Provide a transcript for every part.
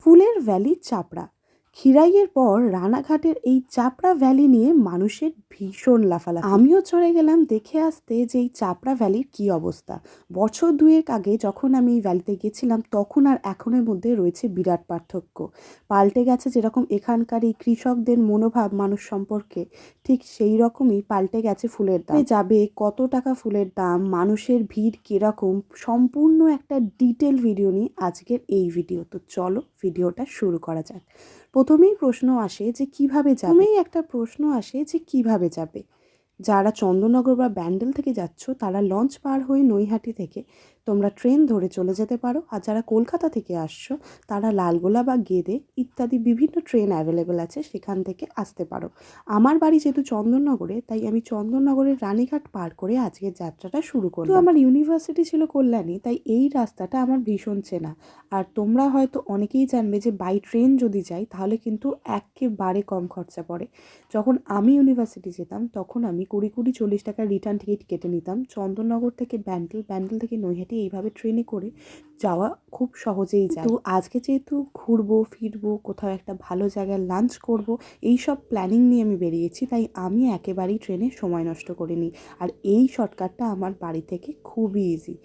ফুলের ভ্যালি চাপড়া। খিরাইয়ের পর রানাঘাটের এই চাপড়া ভ্যালি নিয়ে মানুষের ভীষণ লাফালাফি। আমিও চলে গেলাম দেখে আসতে যে এই চাপড়া ভ্যালির কী অবস্থা। বছর দুয়েক আগে যখন আমি এই ভ্যালিতে গেছিলাম তখন আর এখনের মধ্যে রয়েছে বিরাট পার্থক্য। পাল্টে গেছে যেরকম এখানকার এই কৃষকদের মনোভাব মানুষ সম্পর্কে, ঠিক সেই রকমই পাল্টে গেছে ফুলের দাম। যাবে কত টাকা ফুলের দাম, মানুষের ভিড় কীরকম, সম্পূর্ণ একটা ডিটেল ভিডিও নিয়ে আজকের এই ভিডিও। তো চলো ভিডিওটা শুরু করা যাক। প্রথমেই প্রশ্ন আসে যে কিভাবে যাবে। একটা প্রশ্ন আসে যে কিভাবে যাবে। যারা চন্দননগর বা ব্যান্ডেল থেকে যাচ্ছ তারা লঞ্চ পার হয়ে নৈহাটি থেকে তোমরা ট্রেন ধরে চলে যেতে পারো। আর যারা কলকাতা থেকে আসছো তারা লালগোলা বা গেদে ইত্যাদি বিভিন্ন ট্রেন অ্যাভেলেবেল আছে, সেখান থেকে আসতে পারো। আমার বাড়ি যেহেতু চন্দননগরে, তাই আমি চন্দননগরের রানীঘাট পার করে আজকের যাত্রাটা শুরু করলাম। তো আমার ইউনিভার্সিটি ছিল কল্যাণী, তাই এই রাস্তাটা আমার ভীষণ চেনা। আর তোমরা হয়তো অনেকেই জানবে যে বাই ট্রেন যদি যাই তাহলে কিন্তু একেবারে কম খরচা পড়ে। যখন আমি ইউনিভার্সিটি যেতাম তখন আমি 20-40 টাকার রিটার্ন টিকিট কেটে নিতাম চন্দননগর থেকে ব্যান্ডেল, ব্যান্ডেল থেকে নৈহাটি, এইভাবে ট্রেনে করে যাওয়া খুব সহজেই যায়। তো আজকে যেহেতু ঘুরবো ফিরবো, কোথাও একটা ভালো জায়গায় লাঞ্চ করব, এই সব প্ল্যানিং নিয়ে আমি বেরিয়েছি, তাই আমি একেবারেই ট্রেনে সময় নষ্ট করিনি। আর এই শর্টকাটটা আমার বাড়ি থেকে খুবই ইজি।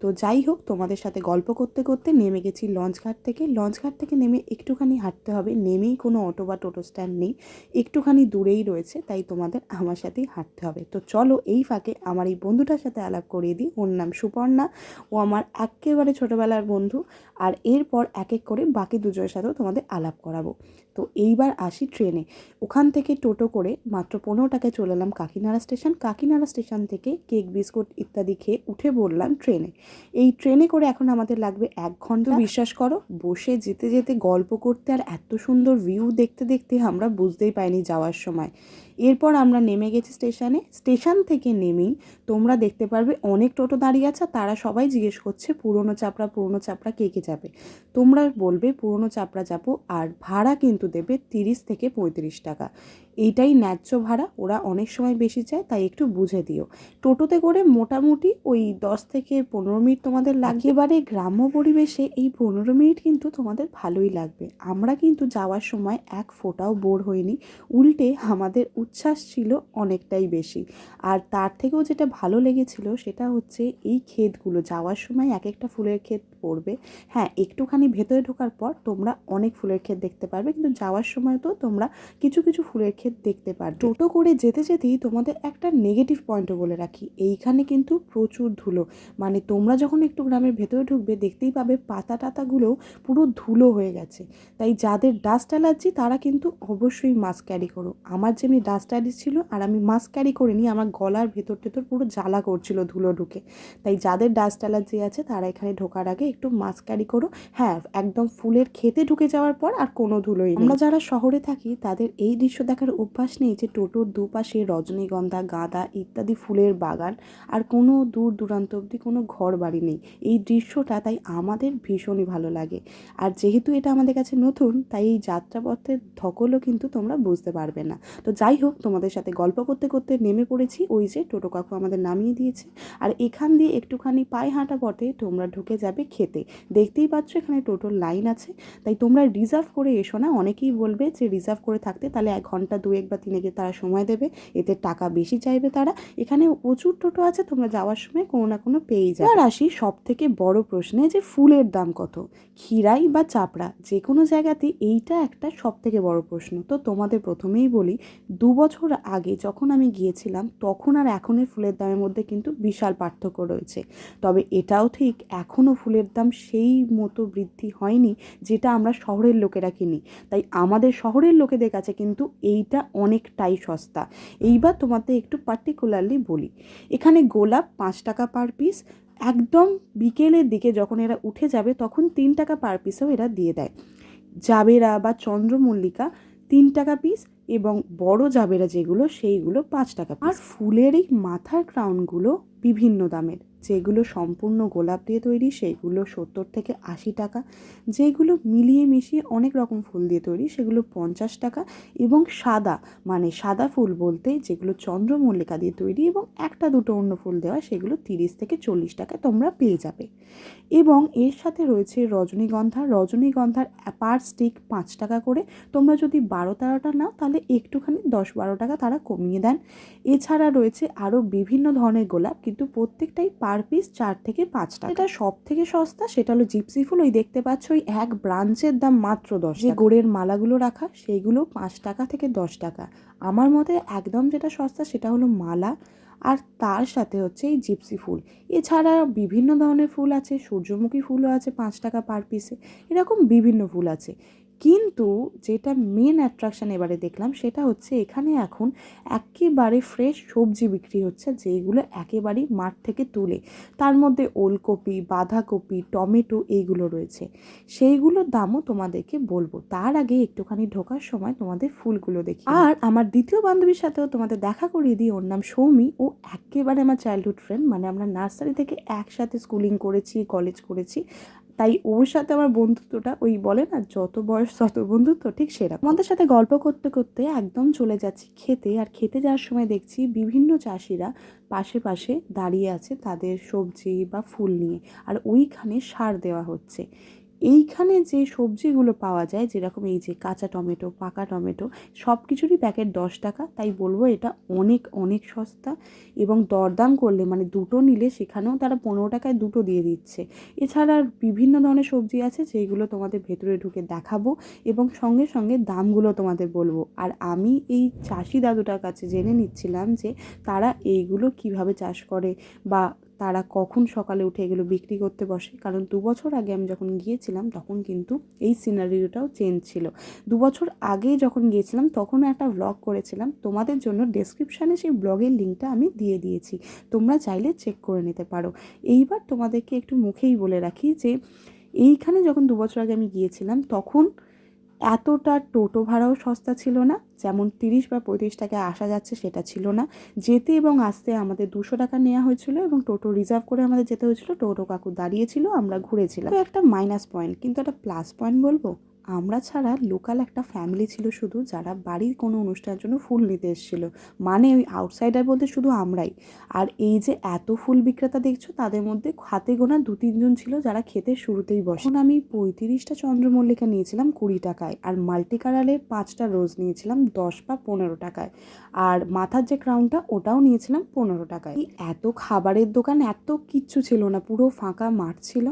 তো যাই হোক, তোমাদের সাথে গল্প করতে করতে নেমে গেছি লঞ্চঘাট থেকে। লঞ্চঘাট থেকে নেমে একটুখানি হাঁটতে হবে, নেমেই কোনো অটো বা টোটো স্ট্যান্ড নেই, একটুখানি দূরেই রয়েছে, তাই তোমাদের আমার সাথেই হাঁটতে হবে। তো চলো এই ফাঁকে আমার এই বন্ধুটার সাথে আলাপ করিয়ে দিই। ওর নাম সুপর্ণা, ও আমার একেবারে ছোটোবেলার বন্ধু। আর এরপর এক এক করে বাকি দুজনের সাথেও তোমাদের আলাপ করাবো। তো এইবার আসি ট্রেনে। ওখান থেকে টোটো করে মাত্র 15 টাকায় চলে এলাম কাকিনাড়া স্টেশন। কাকিনাড়া স্টেশন থেকে কেক বিস্কুট ইত্যাদি খেয়ে উঠে পড়লাম ট্রেনে। এই ট্রেনে করে এখন আমাদের লাগবে 1 ঘন্টা। বিশ্বাস করো, বসে যেতে যেতে গল্প করতে আর এত সুন্দর ভিউ দেখতে দেখতে আমরা বুঝতেই পাইনি যাওয়ার সময়। এরপর আমরা নেমে গেছি স্টেশনে। স্টেশন থেকে নেমেই তোমরা দেখতে পারবে অনেক টোটো দাঁড়িয়ে আছে, তারা সবাই জিজ্ঞেস করছে পুরনো চাপড়া কে কে যাবে। তোমরা বলবে পুরনো চাপড়া যাবো, আর ভাড়া কিন্তু দেবে 30 থেকে 35 টাকা। এইটাই ন্যায্য ভাড়া, ওরা অনেক সময় বেশি চায়, তাই একটু বুঝে দিও। টোটোতে করে মোটামুটি ওই 10 থেকে 15 মিনিট তোমাদের লাগে। এবারে গ্রাম্য পরিবেশে এই 15 মিনিট কিন্তু তোমাদের ভালোই লাগবে। আমরা কিন্তু যাওয়ার সময় এক ফোঁটাও বোর হইনি, উল্টে আমাদের উচ্ছ্বাস ছিল অনেকটাই বেশি। আর তার থেকেও যেটা ভালো লেগেছিল সেটা হচ্ছে এই ক্ষেতগুলো, যাওয়ার সময় এক একটা ফুলের ক্ষেত পড়বে। হ্যাঁ, একটুখানি ভেতরে ঢোকার পর তোমরা অনেক ফুলের ক্ষেত দেখতে পারবে, কিন্তু যাওয়ার সময় তো তোমরা কিছু কিছু ফুলের ক্ষেত দেখতে পারবে। টোটো করে যেতে যেতেই তোমাদের একটা নেগেটিভ পয়েন্টও বলে রাখি, এইখানে কিন্তু প্রচুর ধুলো। মানে তোমরা যখন একটু গ্রামের ভেতরে ঢুকবে দেখতেই পাবে পাতা টাতাগুলোও পুরো ধুলো হয়ে গেছে। তাই যাদের ডাস্ট অ্যালার্জি তারা কিন্তু অবশ্যই মাস্ক ক্যারি করো। আমার যেমনি ডাস্ট অ্যালার্জি ছিল আর আমি মাস্ক ক্যারি করিনি, আমার গলার ভেতর টেতর পুরো জ্বালা করছিল ধুলো ঢুকে। তাই যাদের ডাস্ট অ্যালার্জি আছে তারা এখানে ঢোকার আগে একটু মাস্ক ক্যারি করো। হ্যাঁ, একদম ফুলের খেতে ঢুকে যাওয়ার পর আর কোনো ধুলোই নেই। আমরা যারা শহরে থাকি তাদের এই দৃশ্য দেখার অভ্যাস নেই যে টোটোর দুপাশে রজনীগন্ধা, গাঁদা ইত্যাদি ফুলের বাগান, আর কোনো দূর দূরান্ত অবধি কোনো ঘর বাড়ি নেই। এই দৃশ্যটা তাই আমাদের ভীষণই ভালো লাগে। আর যেহেতু এটা আমাদের কাছে নতুন, তাই এই যাত্রাপথের ধকলও কিন্তু তোমরা বুঝতে পারবে না। তো যাই হোক, তোমাদের সাথে গল্প করতে করতে নেমে পড়েছি। ওই যে টোটো কাকু আমাদের নামিয়ে দিয়েছে, আর এখান দিয়ে একটুখানি পায়ে হাঁটা পথে তোমরা ঢুকে যাবে খেতে। দেখতেই পাচ্ছ এখানে টোটোর লাইন আছে, তাই তোমরা রিজার্ভ করে এসো না। অনেকেই বলবে যে রিজার্ভ করে থাকতে, তাহলে 1 ঘন্টা 2 বা 3 তারা সময় দেবে, এতে টাকা বেশি চাইবে তারা। এখানে প্রচুর টোটো আছে, তোমরা যাওয়ার সময় কোনো না কোনো পেয়েই যাবে। আর আসি সব থেকে বড় প্রশ্নে, যে ফুলের দাম কত। খিরাই বা চাপড়া যে কোনো জায়গাতে এইটা একটা সব থেকে বড় প্রশ্ন। তো তোমাদের প্রথমেই বলি, 2 বছর আগে যখন আমি গিয়েছিলাম তখন আর এখনের ফুলের দামের মধ্যে কিন্তু বিশাল পার্থক্য রয়েছে। তবে এটাও ঠিক, এখনও ফুলের দাম সেই মতো বৃদ্ধি হয়নি যেটা আমরা শহরের লোকেরা কিনি। তাই আমাদের শহরের লোকেদের কাছে কিন্তু এইটা অনেকটাই সস্তা। এইবার তোমাদের একটু পার্টিকুলারলি বলি, এখানে গোলাপ 5 টাকা পার পিস। একদম বিকেলের দিকে যখন এরা উঠে যাবে তখন 3 টাকা পার পিসও এরা দিয়ে দেয়। জাবেরা বা চন্দ্রমল্লিকা 3 টাকা পিস, এবং বড় জাবেরা যেগুলো সেইগুলো 5 টাকা পিস। আর ফুলের এই মাথার ক্রাউনগুলো বিভিন্ন দামের, যেগুলো সম্পূর্ণ গোলাপ দিয়ে তৈরি সেইগুলো 70 থেকে 80 টাকা, যেগুলো মিলিয়ে মিশিয়ে অনেক রকম ফুল দিয়ে তৈরি সেগুলো 50 টাকা, এবং সাদা মানে সাদা ফুল বলতে যেগুলো চন্দ্রমল্লিকা দিয়ে তৈরি এবং একটা দুটো অন্য ফুল দেওয়া সেগুলো 30 থেকে 40 টাকায় তোমরা পেয়ে যাবে। এবং এর সাথে রয়েছে রজনীগন্ধার পার স্টিক 5 টাকা করে। তোমরা যদি 12-13টা নাও তাহলে একটুখানি 10-12 টাকা তারা কমিয়ে দেন। এছাড়া রয়েছে আরও বিভিন্ন ধরনের গোলাপ, কিন্তু প্রত্যেকটাই পার পিস 4 থেকে 5 টাকা। এটা সব থেকে সস্তা সেটা হলো জিপসি ফুল। ওই দেখতে পাচ্ছ ওই এক ব্রাঞ্চের দাম মাত্র 10 টাকা। যে গোড়ের মালাগুলো রাখা সেইগুলো 5 টাকা থেকে 10 টাকা। আমার মতে একদম যেটা সস্তা সেটা হলো মালা, আর তার সাথে হচ্ছে এই জিপসি ফুল। এছাড়া বিভিন্ন ধরনের ফুল আছে, সূর্যমুখী ফুলও আছে 5 টাকা পার পিসে, এরকম বিভিন্ন ফুল আছে। কিন্তু যেটা মেন অ্যাট্রাকশান এবারে দেখলাম সেটা হচ্ছে এখানে এখন একেবারে ফ্রেশ সবজি বিক্রি হচ্ছে, যেইগুলো একেবারেই মাঠ থেকে তুলে। তার মধ্যে ওলকপি, বাঁধাকপি, টমেটো এইগুলো রয়েছে। সেইগুলোর দামও তোমাদেরকে বলবো। তার আগে একটুখানি ঢোকার সময় তোমাদের ফুলগুলো দেখি। আর আমার দ্বিতীয় বান্ধবীর সাথেও তোমাদের দেখা করিয়ে দিই। ওর নাম সৌমি। ও একেবারে আমার চাইল্ডহুড ফ্রেন্ড, মানে আমরা নার্সারি থেকে একসাথে স্কুলিং করেছি, কলেজ করেছি। তাই ওর সাথে আমার বন্ধুত্বটা ওই বলে না যত বয়স তত বন্ধুত্ব, ঠিক সেরকম। আমাদের সাথে গল্প করতে করতে একদম চলে যাচ্ছি খেতে। আর খেতে যাওয়ার সময় দেখছি বিভিন্ন চাষিরা পাশে পাশে দাঁড়িয়ে আছে তাদের সবজি বা ফুল নিয়ে, আর ওইখানে সার দেওয়া হচ্ছে। এইখানে যে সবজিগুলো পাওয়া যায় যেরকম এই যে কাঁচা টমেটো, পাকা টমেটো, সব কিছুরই প্যাকেট 10 টাকা। তাই বলবো এটা অনেক অনেক সস্তা, এবং দরদাম করলে মানে দুটো নিলে সেখানেও তারা 15 টাকায় দুটো দিয়ে দিচ্ছে। এছাড়া বিভিন্ন ধরনের সবজি আছে যেগুলো তোমাদের ভেতরে ঢুকে দেখাবো এবং সঙ্গে সঙ্গে দামগুলো তোমাদের বলবো। আর আমি এই চাষি দাদুটার কাছে জেনে নিচ্ছিলাম যে তারা এইগুলো কিভাবে চাষ করে, বা তারা কখন সকালে উঠে এগুলো বিক্রি করতে বসে। কারণ 2 বছর আগে আমি যখন গিয়েছিলাম তখন কিন্তু এই সিনারিওটাও চেঞ্জ ছিল। 2 বছর আগে যখন গিয়েছিলাম তখনও একটা ব্লগ করেছিলাম, তোমাদের জন্য ডেসক্রিপশানে সেই ব্লগের লিঙ্কটা আমি দিয়ে দিয়েছি, তোমরা চাইলে চেক করে নিতে পারো। এইবার তোমাদেরকে একটু মুখেই বলে রাখি যে এইখানে যখন 2 বছর আগে আমি গিয়েছিলাম তখন এতটা টোটো ভাড়াও সস্তা ছিল না, যেমন 30 বা 35 টাকায় আসা যাচ্ছে সেটা ছিল না। যেতে এবং আসতে আমাদের 200 টাকা নেওয়া হয়েছিল, এবং টোটো রিজার্ভ করে আমাদের যেতে হয়েছিল। টোটো কাকু দাঁড়িয়েছিল, আমরা ঘুরেছিলাম। তো একটা মাইনাস পয়েন্ট, কিন্তু একটা প্লাস পয়েন্ট বলবো, আমরা ছাড়া লোকাল একটা ফ্যামিলি ছিল শুধু, যারা বাড়ির কোনো অনুষ্ঠানের জন্য ফুল নিতে এসেছিলো। মানে ওই আউটসাইডার বলতে শুধু আমরাই। আর এই যে এত ফুল বিক্রেতা দেখছো তাদের মধ্যে হাতে গোনা 2-3 জন ছিল যারা খেতে শুরুতেই বসে। এখন আমি 35টা চন্দ্রমল্লিকা নিয়েছিলাম 20 টাকায়, আর মাল্টি কালারের 5টা রোজ নিয়েছিলাম 10 বা 15 টাকায়, আর মাথার যে ক্রাউনটা ওটাও নিয়েছিলাম 15 টাকায়। এত খাবারের দোকান, এত কিচ্ছু ছিল না, পুরো ফাঁকা মাঠ ছিল।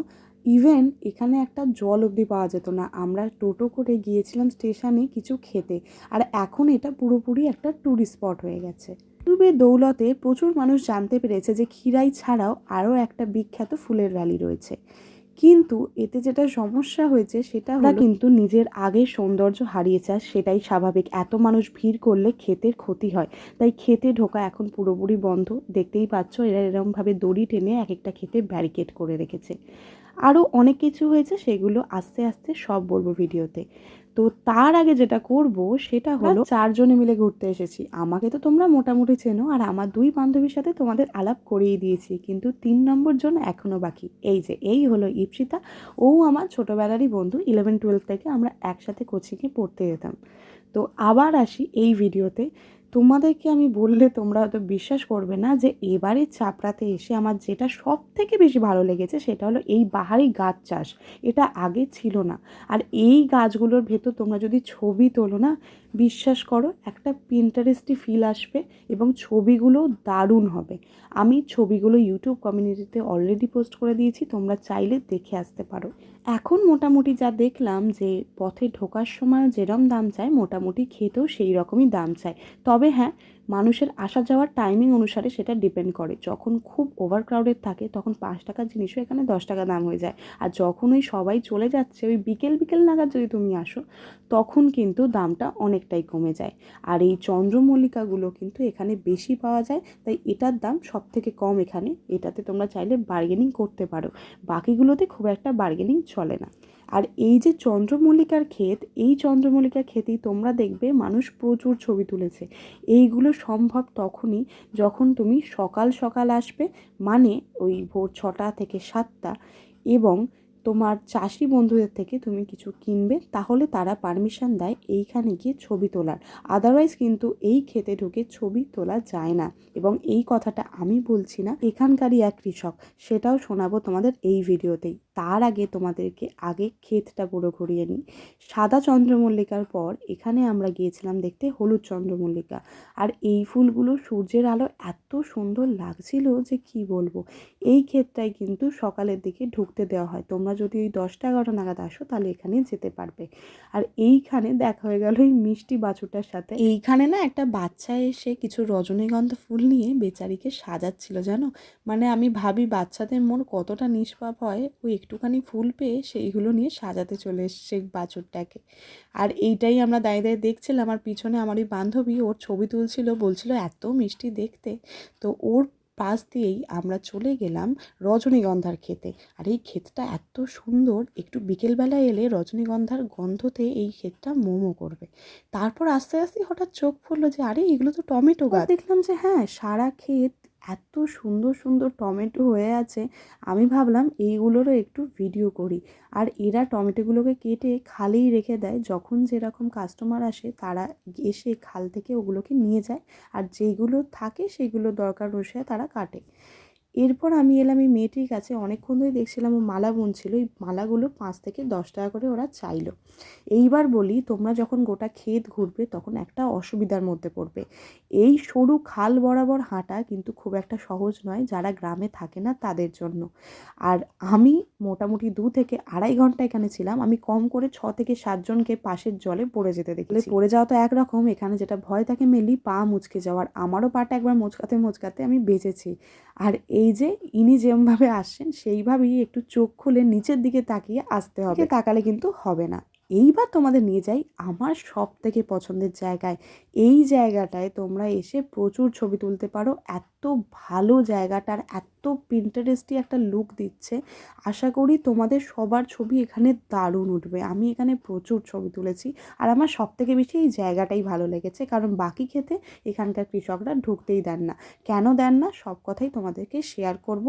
ইভেন এখানে একটা জল অবধি পাওয়া যেত না। আমরা টোটো করে গিয়েছিলাম স্টেশনে কিছু খেতে, আর এখন এটা পুরোপুরি একটা ট্যুরিস্ট স্পট হয়ে গেছে। ইউটিউবের দৌলতে প্রচুর মানুষ জানতে পেরেছে যে খিরাই ছাড়াও আরও একটা বিখ্যাত ফুলের ভ্যালি রয়েছে। কিন্তু এতে যেটা সমস্যা হয়েছে সেটা হলো কিন্তু নিজের আগের সৌন্দর্য হারিয়েছে, আর সেটাই স্বাভাবিক। এত মানুষ ভিড় করলে ক্ষেতের ক্ষতি হয়, তাই ক্ষেতে ঢোকা এখন পুরোপুরি বন্ধ। দেখতেই পাচ্ছ এরা এরকমভাবে দড়ি টেনে এক একটা ক্ষেতে ব্যারিকেড করে রেখেছে। আরও অনেক কিছু হয়েছে, সেগুলো আস্তে আস্তে সব বলবো ভিডিওতে। তো তার আগে যেটা করব সেটা হলো 4 জনে মিলে ঘুরতে এসেছি। আমাকে তো তোমরা মোটামুটি চেনো, আর আমার 2 বান্ধবীর সাথে তোমাদের আলাপ করিয়ে দিয়েছি, কিন্তু 3 নম্বর জন এখনও বাকি। এই যে এই হলো ইপসিতা। ও আমার ছোটোবেলারই বন্ধু, 11-12 থেকে আমরা একসাথে কোচিংয়ে পড়তে যেতাম। তো আবার আসি এই ভিডিওতে। তোমাদেরকে আমি বললে তোমরা হয়তো বিশ্বাস করবে না যে এবারে চাপড়াতে এসে আমার যেটা সব থেকে বেশি ভালো লেগেছে সেটা হলো এই বাহারি গাছ চাষ। এটা আগে ছিল না। আর এই গাছগুলোর ভেতর তোমরা যদি ছবি তোলো না, বিশ্বাস করো একটা পিন্টারেস্টি ফিল আসবে, এবং ছবিগুলো দারুণ হবে। আমি ছবিগুলো ইউটিউব কমিউনিটিতে অলরেডি পোস্ট করে দিয়েছি, তোমরা চাইলে দেখে আসতে পারো। এখন মোটামুটি যা দেখলাম যে পথে ঢোকার সময় যেরকম দাম চায় মোটামুটি খেতেও সেই রকমই দাম চায়। তবে হ্যাঁ, মানুষের আসা যাওয়ার টাইমিং অনুসারে সেটা ডিপেন্ড করে। যখন খুব ওভার ক্রাউডেড থাকে তখন 5 টাকার জিনিসও এখানে 10 টাকা দাম হয়ে যায়। আর যখন ওই সবাই চলে যাচ্ছে ওই বিকেল বিকেল নাগাদ যদি তুমি আসো তখন কিন্তু দামটা অনেকটাই কমে যায়। আর এই চন্দ্রমল্লিকাগুলো কিন্তু এখানে বেশি পাওয়া যায়, তাই এটার দাম সব থেকে কম এখানে। এটাতে তোমরা চাইলে বার্গেনিং করতে পারো, বাকিগুলোতে খুব একটা বার্গেনিং চলে না। আর এই যে চন্দ্রমল্লিকার ক্ষেত, এই চন্দ্রমল্লিকার ক্ষেতেই তোমরা দেখবে মানুষ প্রচুর ছবি তুলেছে। এইগুলো সম্ভব তখনই যখন তুমি সকাল সকাল আসবে, মানে ওই ভোর 6টা থেকে 7টা, এবং তোমার চাষি বন্ধুদের থেকে তুমি কিছু কিনবে, তাহলে তারা পারমিশন দেয় এইখানে গিয়ে ছবি তোলার। আদারওয়াইজ কিন্তু এই ক্ষেতে ঢুকে ছবি তোলা যায় না। এবং এই কথাটা আমি বলছি না, এখানকারই এক কৃষক, সেটাও শোনাবো তোমাদের এই ভিডিওতেই। তার আগে তোমাদেরকে ক্ষেতটা পুরো ঘুরিয়ে নিই। সাদা চন্দ্রমল্লিকার পর এখানে আমরা গিয়েছিলাম দেখতে হলুদ চন্দ্রমল্লিকা। আর এই ফুলগুলো সূর্যের আলো এত সুন্দর লাগছিল যে কি বলবো। এই ক্ষেতটাই কিন্তু সকালের দিকে ঢুকতে দেওয়া হয়। তোমরা যদি ওই 10টা 11টা নাগাদ আসো তাহলে এখানে যেতে পারবে। আর এইখানে দেখা হয়ে গেল এই মিষ্টি বাছুরটার সাথে। এইখানে না একটা বাচ্চা এসে কিছু রজনীগন্ধা ফুল নিয়ে বেচারিকে সাজাচ্ছিল, জানো। মানে আমি ভাবি বাচ্চাদের মন কতটা নিষ্পাপ হয়, ওই একটুখানি ফুল পেয়ে সেইগুলো নিয়ে সাজাতে চলে এসছে বাছুরটাকে। আর এইটাই আমরা দাঁড়িয়ে দাঁড়িয়ে দেখছিলাম। আর পিছনে আমার ওই বান্ধবী ওর ছবি তুলছিল, বলছিল এত মিষ্টি দেখতে। তো ওর পাশ দিয়েই আমরা চলে গেলাম রজনীগন্ধার ক্ষেতে। আর এই ক্ষেতটা এত সুন্দর, একটু বিকেলবেলা এলে রজনীগন্ধার গন্ধতে এই ক্ষেতটা মোমো করবে। তারপর আস্তে আস্তে হঠাৎ চোখ পড়লো যে আরে এগুলো তো টমেটো গাছ। দেখলাম যে হ্যাঁ, সারা ক্ষেত এত সুন্দর সুন্দর টমেটো হয়ে আছে। আমি ভাবলাম এইগুলোরও একটু ভিডিও করি। আর এরা টমেটোগুলোকে কেটে খালেই রেখে দেয়, যখন যেরকম কাস্টমার আসে তারা এসে খাল থেকে ওগুলোকে নিয়ে যায়। আর যেগুলো থাকে সেগুলো দরকার অনুসারে তারা কাটে। এরপর আমি এলাম এই মেয়েটির কাছে। অনেকক্ষণ ধরে দেখছিলাম ও মালা বুনছিল। এই মালাগুলো 5 থেকে 10 টাকা করে ওরা চাইলো। এইবার বলি, তোমরা যখন গোটা ক্ষেত ঘুরবে তখন একটা অসুবিধার মধ্যে পড়বে। এই সরু খাল বরাবর হাঁটা কিন্তু খুব একটা সহজ নয় যারা গ্রামে থাকে না তাদের জন্য। আর আমি মোটামুটি 2 থেকে 2.5 ঘন্টা এখানে ছিলাম। আমি কম করে 6 থেকে 7 জনকে পাশের জলে পড়ে যেতে দেখেছি। পড়ে যাওয়া তো একরকম, এখানে যেটা ভয় থাকে মেনলি পা মুচকে যাওয়ার। আমারও পাটা একবার মোচকাতে মোচকাতে আমি বেঁচেছি। আর এই যে ইনি যেমভাবে আসছেন সেইভাবেই একটু চোখ খুলে নিচের দিকে তাকিয়ে আসতে হবে, তাকালে কিন্তু হবে না। এইবার তোমাদের নিয়ে যাই আমার সব থেকে পছন্দের জায়গায়। এই জায়গাটায় তোমরা এসে প্রচুর ছবি তুলতে পারো। এত ভালো জায়গাটার, এত পিন্টারেস্টি একটা লুক দিচ্ছে। আশা করি তোমাদের সবার ছবি এখানে দারুণ উঠবে। আমি এখানে প্রচুর ছবি তুলেছি। আর আমার সব থেকে বেশি এই জায়গাটাই ভালো লেগেছে, কারণ বাকি ক্ষেতে এখানকার কৃষকরা ঢুকতেই দেন না। কেন দেন না সব কথাই তোমাদেরকে শেয়ার করব,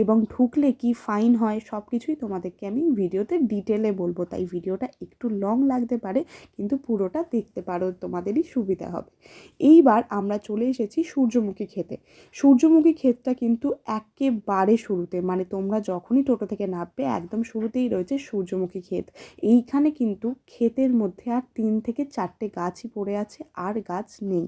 এবং ঢুকলে কি ফাইন হয় সব কিছুই তোমাদেরকে আমি ভিডিওতে ডিটেলে বলবো। তাই ভিডিওটা একটু লং লাগতে পারে, কিন্তু পুরোটা দেখতে পারো, তোমাদেরই সুবিধা হবে। এইবার আমরা চলে এসেছি সূর্যমুখী ক্ষেতে। সূর্যমুখী ক্ষেতটা কিন্তু একেবারে শুরুতে, মানে তোমরা যখনই টোটো থেকে নামবে একদম শুরুতেই রয়েছে সূর্যমুখী ক্ষেত। এইখানে কিন্তু ক্ষেতের মধ্যে আর 3 থেকে 4টে গাছই পড়ে আছে, আর গাছ নেই।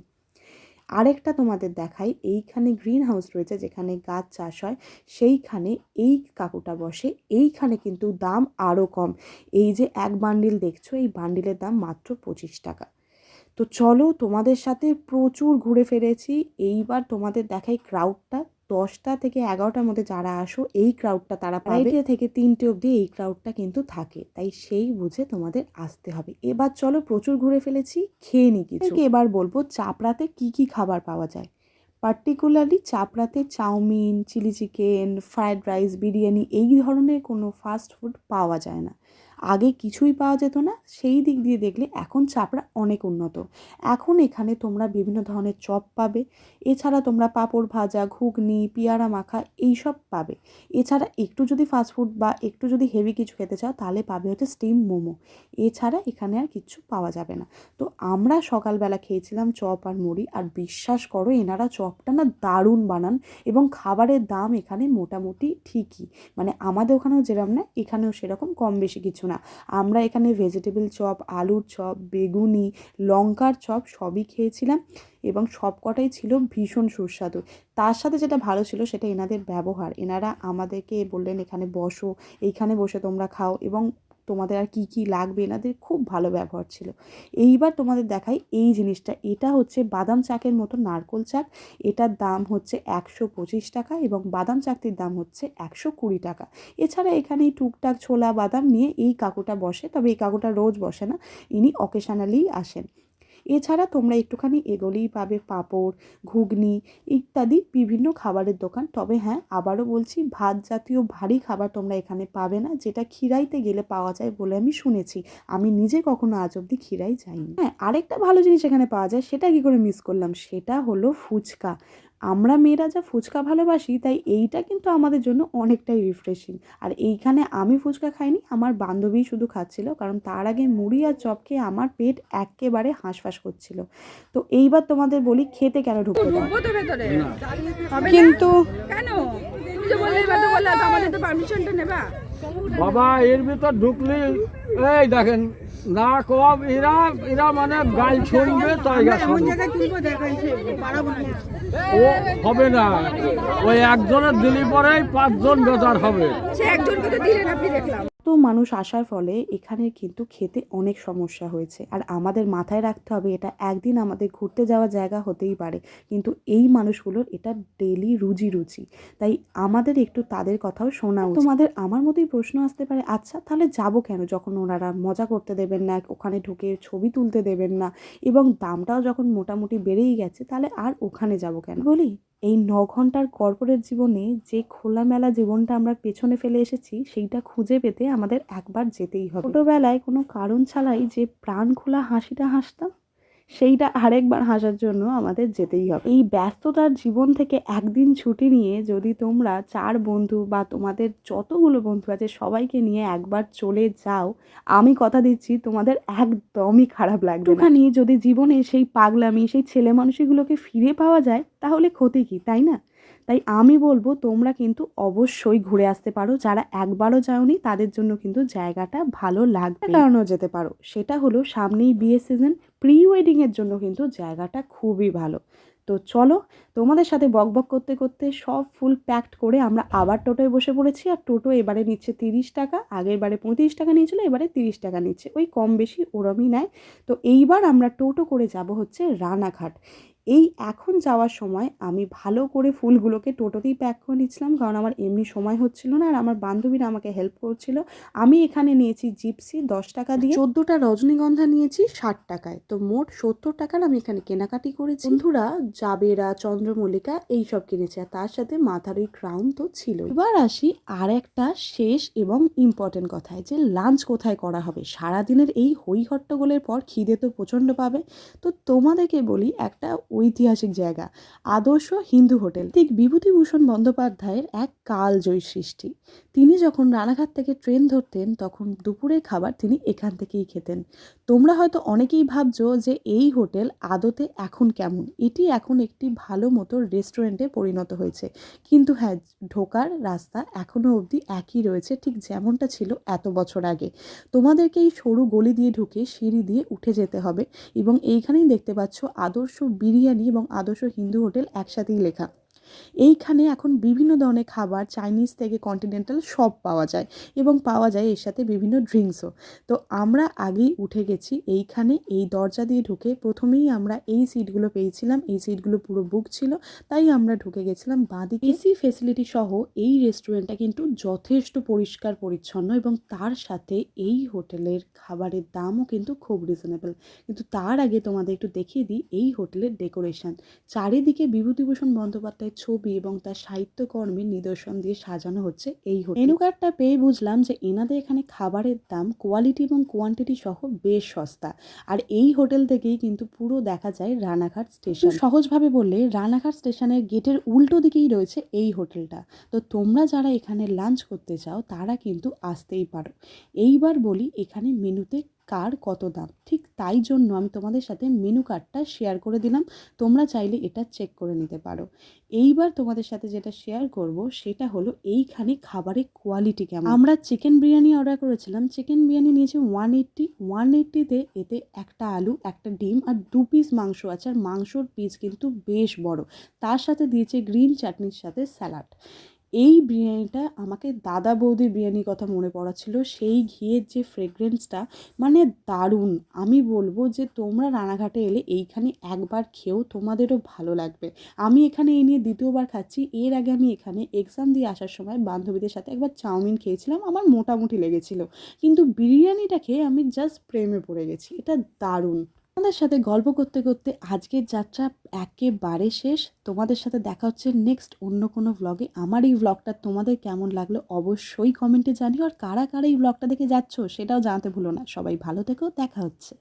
আরেকটা তোমাদের দেখাই, এইখানে গ্রিন হাউস রয়েছে যেখানে গাছ চাষ হয়, সেইখানে এই কাকুটা বসে। এইখানে কিন্তু দাম আরও কম। এই যে এক বান্ডিল দেখছো, এই বান্ডিলের দাম মাত্র 25 টাকা। তো চলো, তোমাদের সাথে প্রচুর ঘুরে ফিরেছি। এইবার তোমাদের দেখাই ক্রাউডটা। 10টা থেকে 11টার মধ্যে যারা আসো এই ক্রাউডটা তারা পাবে। 2:30 থেকে 3টে অবধি এই ক্রাউডটা কিন্তু থাকে, তাই সেই বুঝে তোমাদের আসতে হবে। এবার চলো, প্রচুর ঘুরে ফেলেছি, খেয়ে নি কিছু। এবার বলবো চাপড়াতে কি কি খাবার পাওয়া যায়। পার্টিকুলারলি চাপড়াতে chow mein, chilli chicken, fried rice, biryani এই ধরনের কোনো ফাস্ট ফুড পাওয়া যায় না। আগে কিছুই পাওয়া যেত না, সেই দিক দিয়ে দেখলে এখন চাপড়া অনেক উন্নত। এখন এখানে তোমরা বিভিন্ন ধরনের চপ পাবে। এছাড়া তোমরা পাঁপড় ভাজা, ঘুগনি, পেয়ারা মাখা এইসব পাবে। এছাড়া একটু যদি ফাস্টফুড বা একটু যদি হেভি কিছু খেতে চাও তাহলে পাবে হচ্ছে স্টিম মোমো। এছাড়া এখানে আর কিচ্ছু পাওয়া যাবে না। তো আমরা সকালবেলা খেয়েছিলাম চপ আর মুড়ি। আর বিশ্বাস করো এনারা চপটা না দারুণ বানান, এবং খাবারের দাম এখানে মোটামুটি ঠিকই, মানে আমাদের ওখানেও যেরকম না এখানেও সেরকম, কম বেশি কিছু না। আমরা এখানে ভেজিটেবল চপ, আলুর চপ, বেগুনি, লঙ্কার চপ সবই খেয়েছিলাম, এবং সব কটাই ছিল ভীষণ সুস্বাদু। তার সাথে যেটা ভালো ছিল সেটা এনাদের ব্যবহার। এনারা আমাদেরকে বললেন এখানে বসো, এইখানে বসে তোমরা খাও, এবং তোমাদের আর কি কি লাগবে, এনাদের খুব ভালো ব্যবহার ছিল। এইবার তোমাদের দেখাই এই জিনিসটা। এটা হচ্ছে বাদাম চাকের মতো নারকোল চাক। এটার দাম হচ্ছে 125 টাকা, এবং বাদাম চাকতির দাম হচ্ছে 120 টাকা। এছাড়া এখানে টুকটাক ছোলা বাদাম নিয়ে এই কাকুটা বসে, তবে এই কাকুটা রোজ বসে না, ইনি অকেশনালি আসেন। এছাড়া তোমরা একটুখানি এগোলেই পাবে পাঁপড়, ঘুগনি ইত্যাদি বিভিন্ন খাবারের দোকান। তবে হ্যাঁ, আবারও বলছি, ভাত জাতীয় ভারী খাবার তোমরা এখানে পাবে না, যেটা খিরাইতে গেলে পাওয়া যায় বলে আমি শুনেছি। আমি নিজে কখনো আজ অব্দি খিরাই যাইনি। হ্যাঁ, আরেকটা ভালো জিনিস এখানে পাওয়া যায়, সেটা কি করে মিস করলাম, সেটা হলো ফুচকা। আমরা মেয়েরা যা ফুচকা ভালোবাসি, তাই এইটা কিন্তু আমাদের জন্য অনেকটাই রিফ্রেশিং। আর এইখানে আমি ফুচকা খাইনি, আমার বান্ধবীই শুধু খাচ্ছিল, কারণ তার আগে মুড়ি আর চপ খেয়ে আমার পেট একেবারে হাঁসফাঁস করছিল। তো এইবার তোমাদের বলি, খেতে কেন ঢুকতে দাও? ঢুকবো তো ভেতরে হবে না? কিন্তু কেন তুমি যে বললে এবার তো বললে তো আমাদের তো পারমিশনটা নেবা। বাবা এর ভিতর ঢুকলি এই দেখেন না কম এরা এরা মানে গাল শুনবে তাই এমন জায়গায় তুলবো দেখাইছে পারাবো না। ও হবে না, ওই একজনের দিলি পরেই 5 জন বেজার হবে। সে একজনকে তো দিলেন আপনি, দেখলাম। তো মানুষ আসার ফলে এখানে কিন্তু খেতে অনেক সমস্যা হয়েছে। আর আমাদের মাথায় রাখতে হবে, এটা একদিন আমাদের ঘুরতে যাওয়া জায়গা হতেই পারে, কিন্তু এই মানুষগুলোর এটা ডেলি রুজি। তাই আমাদের একটু তাদের কথাও শোনা উচিত। তোমাদের আমার মতোই প্রশ্ন আসতে পারে, আচ্ছা তাহলে যাবো কেন, যখন ওনারা মজা করতে দেবেন না, ওখানে ঢুকে ছবি তুলতে দেবেন না, এবং দামটাও যখন মোটামুটি বেড়েই গেছে, তাহলে আর ওখানে যাবো কেন। বলি, এই 9 ঘন্টার কর্পোরেট জীবনে যে খোলামেলা জীবনটা আমরা পেছনে ফেলে এসেছি, সেইটা খুঁজে পেতে আমাদের একবার যেতেই হবে। ছোটোবেলায় কোনো কারণ ছাড়াই যে প্রাণ খোলা হাসিটা হাসতাম, সেইটা আরেকবার হাসার জন্য আমাদের যেতেই হবে। এই ব্যস্ততার জীবন থেকে একদিন ছুটি নিয়ে যদি তোমরা 4 বন্ধু বা তোমাদের যতগুলো বন্ধু আছে সবাইকে নিয়ে একবার চলে যাও, আমি কথা দিচ্ছি তোমাদের একদমই খারাপ লাগবে না। একটুখানি যদি জীবনে সেই পাগলামি, সেই ছেলে মানুষগুলোকে ফিরে পাওয়া যায়, তাহলে ক্ষতি কি, তাই না? তাই আমি বলবো, তোমরা কিন্তু অবশ্যই ঘুরে আসতে পারো। যারা একবারও যাওনি তাদের জন্য কিন্তু জায়গাটা ভালো লাগবে, কারণেও যেতে পারো। সেটা হলো, সামনেই বিয়ে সিজন, প্রি ওয়েডিংয়ের জন্য কিন্তু জায়গাটা খুবই ভালো। তো চলো, তোমাদের সাথে বকবক করতে করতে সব ফুল প্যাকড করে আমরা আবার টোটোয় বসে পড়েছি। আর টোটো এবারে নিচ্ছে 30 টাকা, আগের বারে 35 টাকা নিয়েছিল, এবারে 30 টাকা নিচ্ছে, ওই কম বেশি ওরমই নেয়। তো এইবার আমরা টোটো করে যাব হচ্ছে রানাঘাট। এই এখন যাওয়ার সময় আমি ভালো করে ফুলগুলোকে টোটোতেই প্যাক করে নিচ্ছিলাম, কারণ আমার এমনি সময় হচ্ছিল না, আর আমার বান্ধবীরা আমাকে হেল্প করছিল। আমি এখানে নিয়েছি জিপসি 10 টাকা দিয়ে, 14টা রজনীগন্ধা নিয়েছি 60 টাকায়। তো মোট 70 টাকার আমি এখানে কেনাকাটি করেছি। বন্ধুরা জাবেরা, চন্দ্রমল্লিকা এইসব কিনেছে, আর তার সাথে মাথার ওই ক্রাউন তো ছিল। এবার আসি আর একটা শেষ এবং ইম্পর্টেন্ট কথায়, যে লাঞ্চ কোথায় করা হবে। সারাদিনের এই হই হট্টগোলের পর খিদে তো প্রচণ্ড পাবে। তো তোমাদেরকে বলি, একটা ঐতিহাসিক জায়গা, আদর্শ হিন্দু হোটেল। ঠিক বিভূতিভূষণ বন্দ্যোপাধ্যায়ের এক কালজয়ী সৃষ্টি। তিনি যখন রানাঘাট থেকে ট্রেন ধরতেন, তখন দুপুরের খাবার তিনি এখান থেকেই খেতেন। তোমরা হয়তো অনেকেই ভাবছো যে এই হোটেল আদতে এখন কেমন, এটি এখন একটি ভালো মতো রেস্টুরেন্টে পরিণত হয়েছে। কিন্তু হ্যাঁ, ঢোকার রাস্তা এখনও অবধি একই রয়েছে, ঠিক যেমনটা ছিল এত বছর আগে। তোমাদেরকে এই সরু গলি দিয়ে ঢুকে সিঁড়ি দিয়ে উঠে যেতে হবে, এবং এইখানেই দেখতে পাচ্ছ আদর্শ বিরিয়ানি এবং আদর্শ হিন্দু হোটেল একসাথেই লেখা। এইখানে এখন বিভিন্ন ধরনের খাবার, চাইনিজ থেকে কন্টিনেন্টাল সব পাওয়া যায়, এবং পাওয়া যায় এর সাথে বিভিন্ন ড্রিঙ্কসও। তো আমরা আগেই উঠে গেছি এইখানে। এই দরজা দিয়ে ঢুকে প্রথমেই আমরা এই সিটগুলো পেয়েছিলাম, এই সিটগুলো পুরো বুক ছিল, তাই আমরা ঢুকে গেছিলাম বাঁদিকে। এসি ফেসিলিটি সহ এই রেস্টুরেন্টটা কিন্তু যথেষ্ট পরিষ্কার পরিচ্ছন্ন, এবং তার সাথে এই হোটেলের খাবারের দামও কিন্তু খুব রিজনেবল। কিন্তু তার আগে তোমাদের একটু দেখিয়ে দিই এই হোটেলের ডেকোরেশন। চারিদিকে বিভূতিভূষণ বন্দ্যোপাধ্যায়ের ছবি এবং তার সাহিত্যকর্মের নিদর্শন দিয়ে সাজানো হচ্ছে এই হোটেল। মেনু কার্ডটা পেয়ে বুঝলাম যে এনাদের এখানে খাবারের দাম কোয়ালিটি এবং কোয়ান্টিটি সহ বেশ সস্তা। আর এই হোটেল থেকেই কিন্তু পুরো দেখা যায় রানাঘাট স্টেশন। সহজভাবে বললে, রানাঘাট স্টেশনের গেটের উল্টো দিকেই রয়েছে এই হোটেলটা। তো তোমরা যারা এখানে লাঞ্চ করতে চাও, তারা কিন্তু আসতেই পারো। এইবার বলি, এখানে মেনুতে কার কত দাম, ঠিক তাই জন্য আমি তোমাদের সাথে মেনু কার্ডটা শেয়ার করে দিলাম। তোমরা চাইলে এটা চেক করে নিতে পারো। এইবার তোমাদের সাথে যেটা শেয়ার করব, সেটা হলো এইখানে খাবারের কোয়ালিটি কেমন। আমরা চিকেন বিরিয়ানি অর্ডার করেছিলাম, চিকেন বিরিয়ানি নিয়েছে 180। 180তে এতে একটা আলু, একটা ডিম আর 2 পিস মাংস আছে, আর মাংসর পিস কিন্তু বেশ বড়। তার সাথে দিয়েছে গ্রিন চাটনির সাথে স্যালাড। এই বিরিয়ানিটা আমাকে দাদা বৌদির বিরিয়ানির কথা মনে পড়াচ্ছিল, সেই ঘিয়ের যে ফ্রেগরেন্সটা, মানে দারুণ। আমি বলবো যে তোমরা রানাঘাটে এলে এইখানে একবার খেয়েও তোমাদেরও ভালো লাগবে। আমি এখানে এই নিয়ে দ্বিতীয়বার খাচ্ছি। এর আগে আমি এখানে এক্সাম দিয়ে আসার সময় বান্ধবীদের সাথে একবার চাউমিন খেয়েছিলাম, আমার মোটামুটি লেগেছিল, কিন্তু বিরিয়ানিটা খেয়ে আমি জাস্ট প্রেমে পড়ে গেছি। এটা দারুণ। তোমাদের সাথে গল্প করতে করতে আজকের যাত্রা একেবারে শেষ। তোমাদের সাথে দেখা হচ্ছে নেক্সট অন্য কোনো ভ্লগে। আমার এই ভ্লগটা তোমাদের কেমন লাগলো অবশ্যই কমেন্টে জানিও, আর কারা কারা এই ভ্লগটা দেখে যাচ্ছ সেটাও জানাতে ভুলো না। সবাই ভালো থেকো, দেখা হচ্ছে।